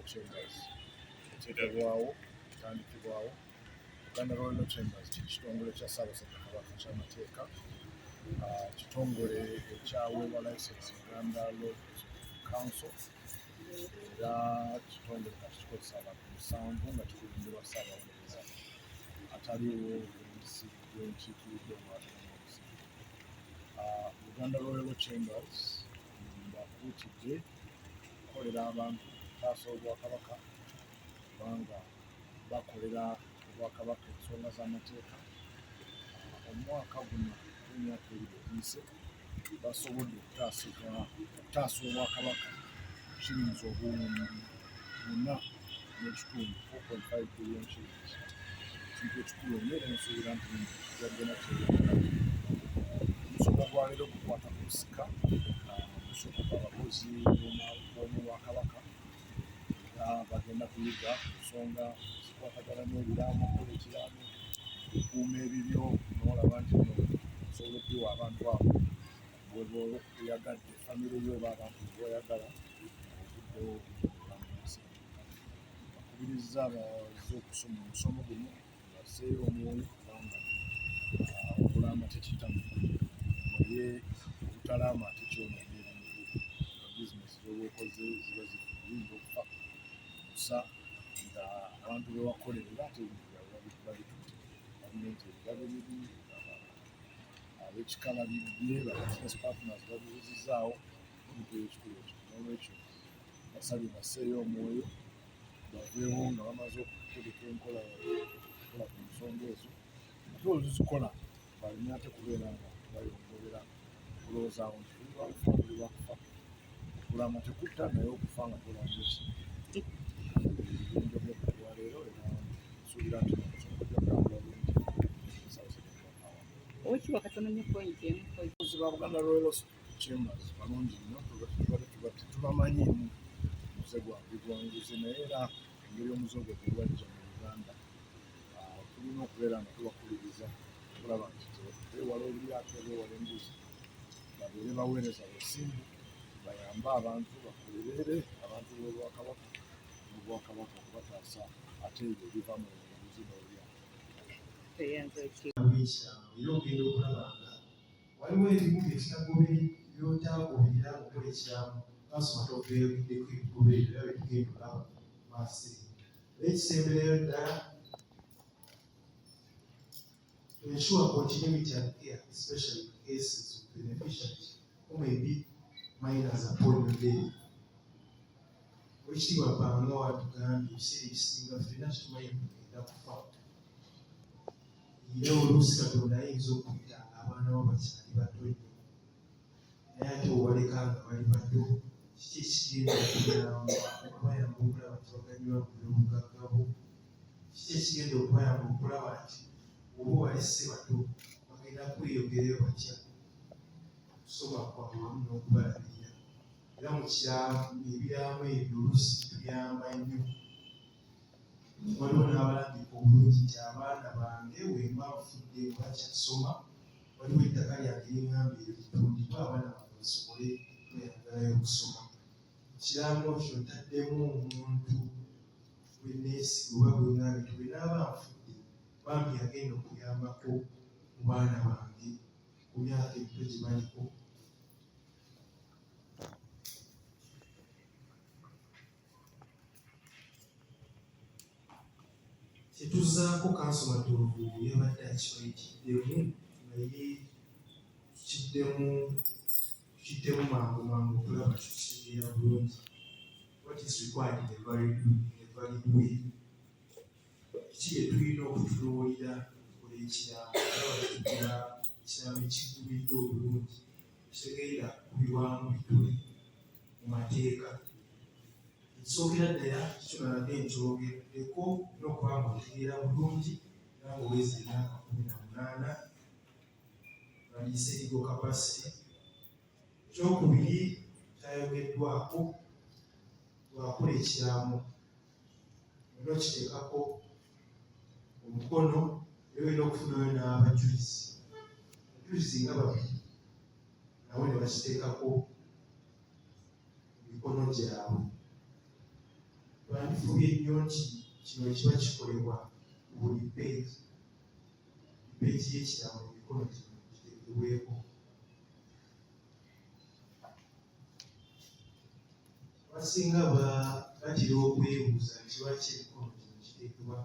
Chambers eteekebwawo etandikibwawo. Uganda Royal Chambers kitongole kya Ssaabasajja Kabaka ky'amateeka, kitongole ekyaweebwa license Uganda Law Council, era kitongole kati kikozesa abantu 7 nga kikubimbirwa Ssaabawolereza ataliwo bulinzi bw'enkiikiridde omwatulumuzi. Uganda Royal Chambers mbakuutidde okukolera abantu okutaasa Obwakabaka kubanga bakolera Obwakabaka ensonga z'amateeka. Omwaka guno gw'emyaka ebiri egiyise basobodde okutaasa Obwakabaka shillings obuwumbi 4.5 billion shillings. Ekintu ekikulu nnyo era nsuubira nti yagenda kyeyagala. Omusolo gwa leero gukwata ku nsika, omusolo gw'abakozi b'Obwakabaka era bagenda kuyiga ku nsonga zikwatagana n'ebiraamo, okukola ekiraamo, okukuuma ebibyo, n'olaba nti osobola okubiwa abantu abo bw'oba oyagadde famire yo oba abantu b'oyagala obuddewo obulamuzi. Bakubirizza abazze okusoma omusomo guno basseeyo omwoyo kubanga okulamba tekitamu naye obutalaama ate kyonoona ebintu. Bizinesi z'oba okoze ziba ziyinza okufa kusa nga abantu be wakolerera ate ebintu byabwe babitutte. Gavumenti ebirabo bibi, ab'ekikala bibye, ba-business partners babibuzizaawo, ebintu ekikulu ekyo. N'olwekyo basabye basseeyo omwoyo baveewo nga bamaze okutegeka enkola ku nsonga ezo, ate oluzikola baleme ate kubeera nga bayongobera kulowoozawo nti tuli bakufa tuli bakufa. Okulama tekutta naye okufa nga tolambuse. Ebintu bya leero era nsuubira nti omusomo gwa kutambula bulungi. Oweekitiibwa katono nnyo point emu. Abakozi ba Buganda Royal Chambers balungi nnyo, tubamanyiimu muze gwabwe gwanguzi, naye era engeri omuze ogwo gwe gwajja mu Uganda tulina okubeera nga tubakuliriza okulaba nti beewala ebiryato, beewala embuzi, babeere baweereza busimbu, bayambe abantu, bakolerere abantu b'Obwakabaka n'Obwakabaka okubataasa ate ebyo ebiva mu buzi n'olyato. Era ogenda okulaba nga waliwo ebimu by'otaagoberera okukola ekiraamo kasoma togeddeko ebigoberero era betugenda olaba maasi. Ekisembereyo ddala to ensure continuity and care, especially in cases of beneficiaries who may be minors upon your day. Oweekitiibwa Bbanga watugambye ebiseera ebisinga tulina kitumanyi kugenda kufa. Era oluusi Katonda ayinza okuyita abaana bo bakyali bato nnyo, naye ate obaleka nga bali bato, kiki ekigenda okubayamba okulaba nti baganyulwa mu by'obugagga bwo? Kiki ekigenda okubayamba okulaba nti oba obalese bato bagenda kweyogerayo batya okusoma kwabwe wamu n'okubalabirira. Era mu ebiraamo ebyo oluusi tuyamba nnyo. Waliwo n'abalambika obulungi nti abaana bange wemba nfudde bakyasoma, waliwo ettaka lyange liŋŋambye eryo litundibwe abaana bange basobole kweyagalayo okusoma. Ekiraamo kyo ntaddemu omuntu gwe neesiga oba gwe ŋŋambye nti bwe naaba nfudde bambi agenda okuyambako mu baana bange ku myaka emito gye baliko. Tetuzzaako kanso Matoogo yabadde akibayitiddemu naye tukiddemu mangu okulaba tukitegeera bulungi. What is required in a valid way. Kiki bye tulina okutunuulira tukola ekiraamo olaba tugira ekiraamo ekikubidde obulungi ekitegeera kubibwamu bituli mu mateeka. Ekisookera ddala kikyo nabadde nkyogeddeko n'okuba nga otegeera bulungi era ng'oweza emyaka 18 legal capacity. Ekyokubiri kyayogeddwako lwakola ekiraamo olina okiteekako omukono era olina okufunayo n'abajulizi. Abajulizi nga babiri nabo ne bakiteekako emikono gyabwe. tufubye nnyo nti kino kiba kikolebwa buli peegi y'ekiraamo emikono kino giteekebweko. Abasinga batera okwebuuza nti lwaki emikono kino kiteekebwa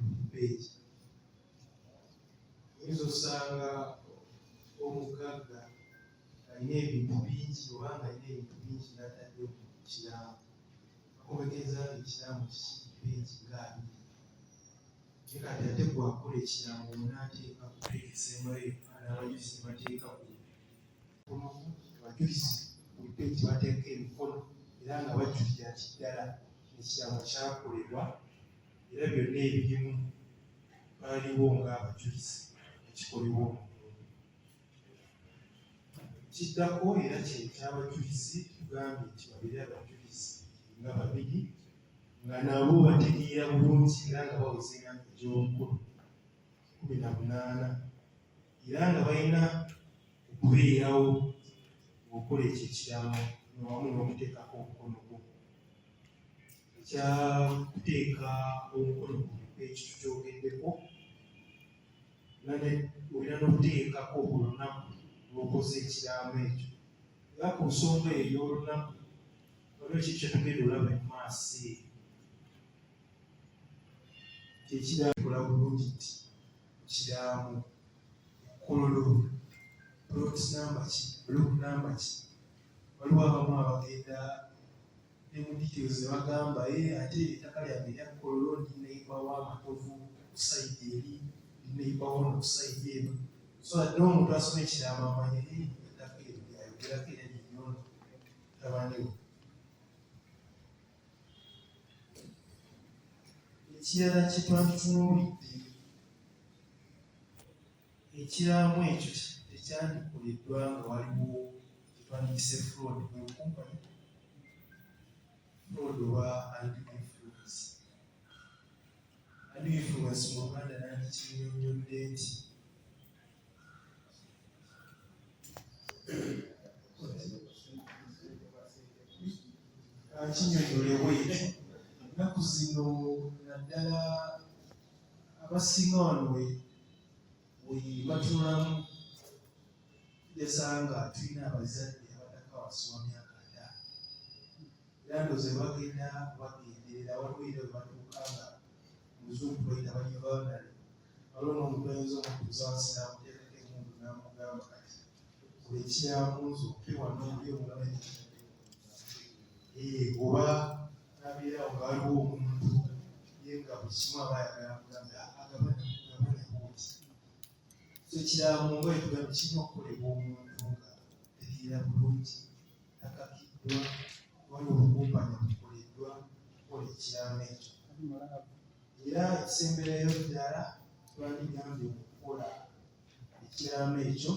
buli peegi. Oyinza osanga omugagga alina ebintu bingi oba nga alina ebintu bingi n'atadde ku kiraamo. Akomekeza ekiraamo peegi ng'abiri. Naye kati ate bw'akola ekiraamo n'ateeka ku peegi esembayo n'abajulizi ne bateeka ku mikono. Abajulizi buli peegi bateeka emikono era nga bajjukira nti ddala ekiraamo kyakolebwa era byonna ebirimu baaliwo ng'abajulizi ekikolebwa omulungu. Kiddako era kye ky'abajulizi tugambye nti babeere abajulizi nga babiri nga nabo bategeera bulungi era nga baweza emyaka egy'obukulu 18 era nga balina okubeerawo ng'okola ekyo ekiraamo wamu n'okuteekako omukono gwo. Ekyakuteeka omukono ku peegi tukyogeddeko, olina n'okuteekako olunaku lw'okoze ekiraamo ekyo. Era ku nsonga eyo y'olunaku waliwo ekintu kye tugenda olaba mu maaso eyo. Ekiraamo bulungi nti ekiraamo ekkololo block number ki. Waliwo abamu abagenda ne mu details ne bagamba ate ettaka lyange erya kkololo ndinayibwawo amatovu ku sayidi eri, ndinayibwawo no ku sayidi eno. So ate omuntu asoma ekiraamo amanye ettaka eryo lyayogerako era linyono tabaniwo. Ekirala kye twanditunuulidde, ekiraamo ekyo tekyandikoleddwa nga waliwo kye twandiyise fraud, bwe bukumpanya fraud oba undue influence. Undue influence mu Luganda nandikinnyonnyodde nti kinnyonnyole bw'ekyo. Ennaku zino naddala abasinga wano we batunulamu yasanga tulina abazadde abatakawasi wa myaka 5. Era ndoozi bagenda bagenderera waliwo era we batuuka nga muzungu bayita banyivandale. Waliwo n'omuntu ayinza omutuuza wansi n'amuteekako emundu n'amugamba kati buli ekiraamo nze ope wano oli omulaba oba nabeerawo nga waliwo omuntu ye nga buli kimu aba ayagala kugambe agabanabuuti. So ekiraamo nga wetugambe kirina okukolebwa omuntu nga tegeera bulungi, takakiddwa, waliwo obukumpanya bukoleddwa okukola ekiraamo ekyo. Era ekisemberayo ddala twandigambye okukola ekiraamo ekyo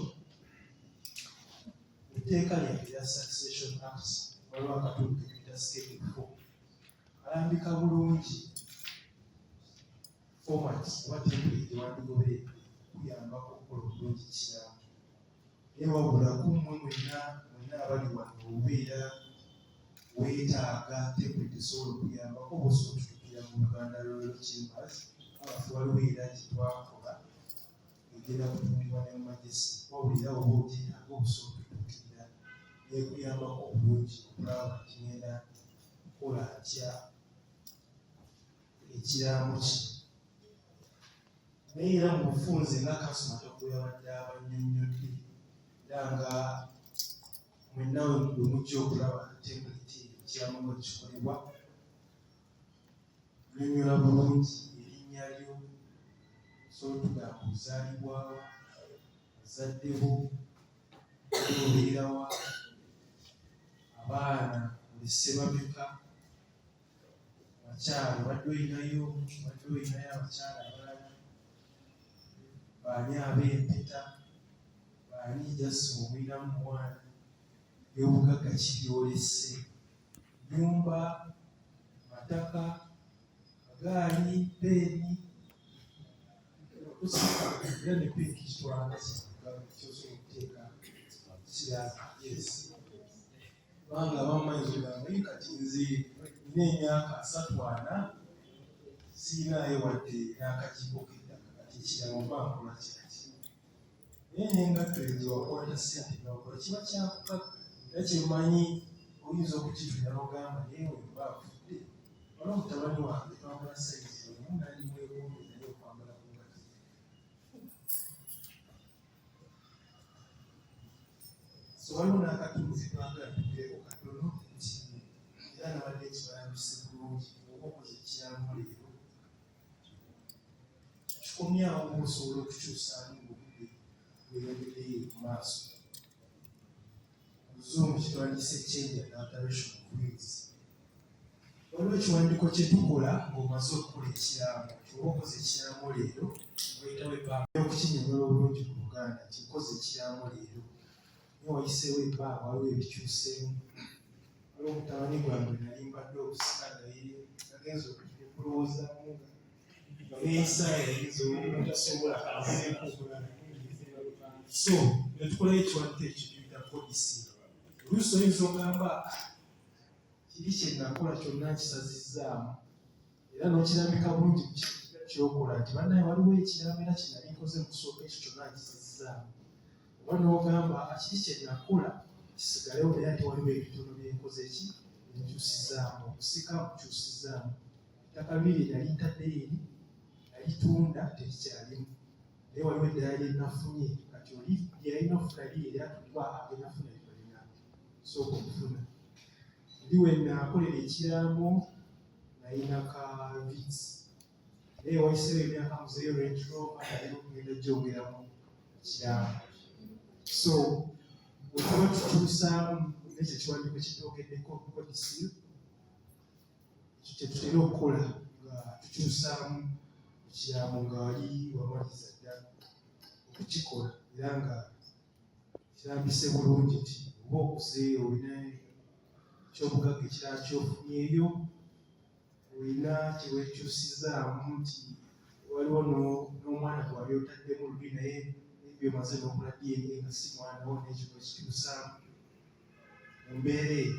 mu tteeka lyaffe erya Succession Act waliwo akatundu ke tuyita Schedule 4 alambika bulungi format oba template wandigoberedde kuyambako okukola obulungi ekiraamo. Naye wabula kummwe mwenna abali wano obeera weetaaga template esobola okuyambako bw'osobola okutuukira mu Uganda Royal Chambers abafu waliwo era kye twakola egenda kutundibwa ne mu Majesty. Wawulira oba ogyetaaga obusobola okutuukirira nekuyambako obulungi okulaba kigenda kukola atya ekiraamo kino. Naye era mu bufunze nga kasoma togwe abadde abannyonnyodde era nga mwenna we mujja okulaba template ekiraamo nga kikolebwa, nnyonnyola bulungi erinnya lyo, so tugamba ozaalibwawa, bazaddewo, obeerawa, abaana olese bameka, abakyala obadde olinayo abakyala abalala, baani ab'empeta, baani jasi obwiramu mwana, by'obugagga ki byolese, nnyumba, mataka, magaali, peeni, era ne peeni kitwala kyosobola okuteeka kirala. Yes. Kubanga abamu bayinza okugamba kati nze nina emyaka 34 siinayo wadde n'akakiiko k'ettaka kati ekiramu mba nkola kyaki naye n'engatto ezo wakwata ssente n'okola kiba kyakukaga era kyemmanyi oyinza okukitunda n'ogamba naye wemba afudde wala omutabani wange twambala sayizi omu nali mwegombe naye okwambala ku ngatto so waliwo n'akatunzi twagala tugeeko katono nti era nabadde kibalambise bulungi oba okoze ekiramu leero kikomyawo osobola okukyusaamu ng'obudde bweyongeddeyo mu maaso Muzungu kitwandise change and alteration of ways. Waliwo ekiwandiiko kye tukola ng'omaze okukola ekiraamo oba okoze ekiraamo leero wayitawo ebbanga okukinyonyola obulungi ku Luganda nti nkoze ekiraamo leero naye wayiseewo ebbanga waliwo ebikyuseemu waliwo omutabani gwange nali mbadde okusika agenza okulowoozamu nga beeyisa yayinza obutasobola so ne tukolayo ekiwandiiko ekyo tuyita kodisi oluusi oyinza ogamba kiri kye nakola kyonna nkisazizzaamu era n'okirambika bulungi kyokola nti bannaye waliwo ekiraamo era kye nali nkoze mu kusooka ekyo kyonna nkisazizzaamu oba n'ogamba kiri kye nakola kisigalewo naye ate waliwo ebitono byenkoze ki enkyusizzaamu okusika mukyusizzaamu ettaka biri nali ntaddeyo eri nalitunda terikyalimu naye waliwo eddala lye nafunye kati oli lyalina okufuna liri era tuliwa agenafuna libalina sooka okufuna ndi we nakolera ekiraamo nalina ka vitsi naye wayiseewo emyaka muzeeyo Range Rover naye okugenda gyongeramu ekiraamo so bwetaba tukyusaamu nekyo ekiwandiiko kitwogeddeko kodisiyo ekyo kye tutera okukola nga tukyusaamu ekiraamo nga wali wamaliza ddala okukikola era nga kirambise bulungi nti oba okuzeeyo olina ekyobugagga ekirala kyofunyeeyo olina kyeweekyusizzaamu nti waliwo n'omwana gwali otaddemu luli naye byomaze n'okola DNA nga si mwana wo n'ekyo ekituusaamu mu mbeera eyo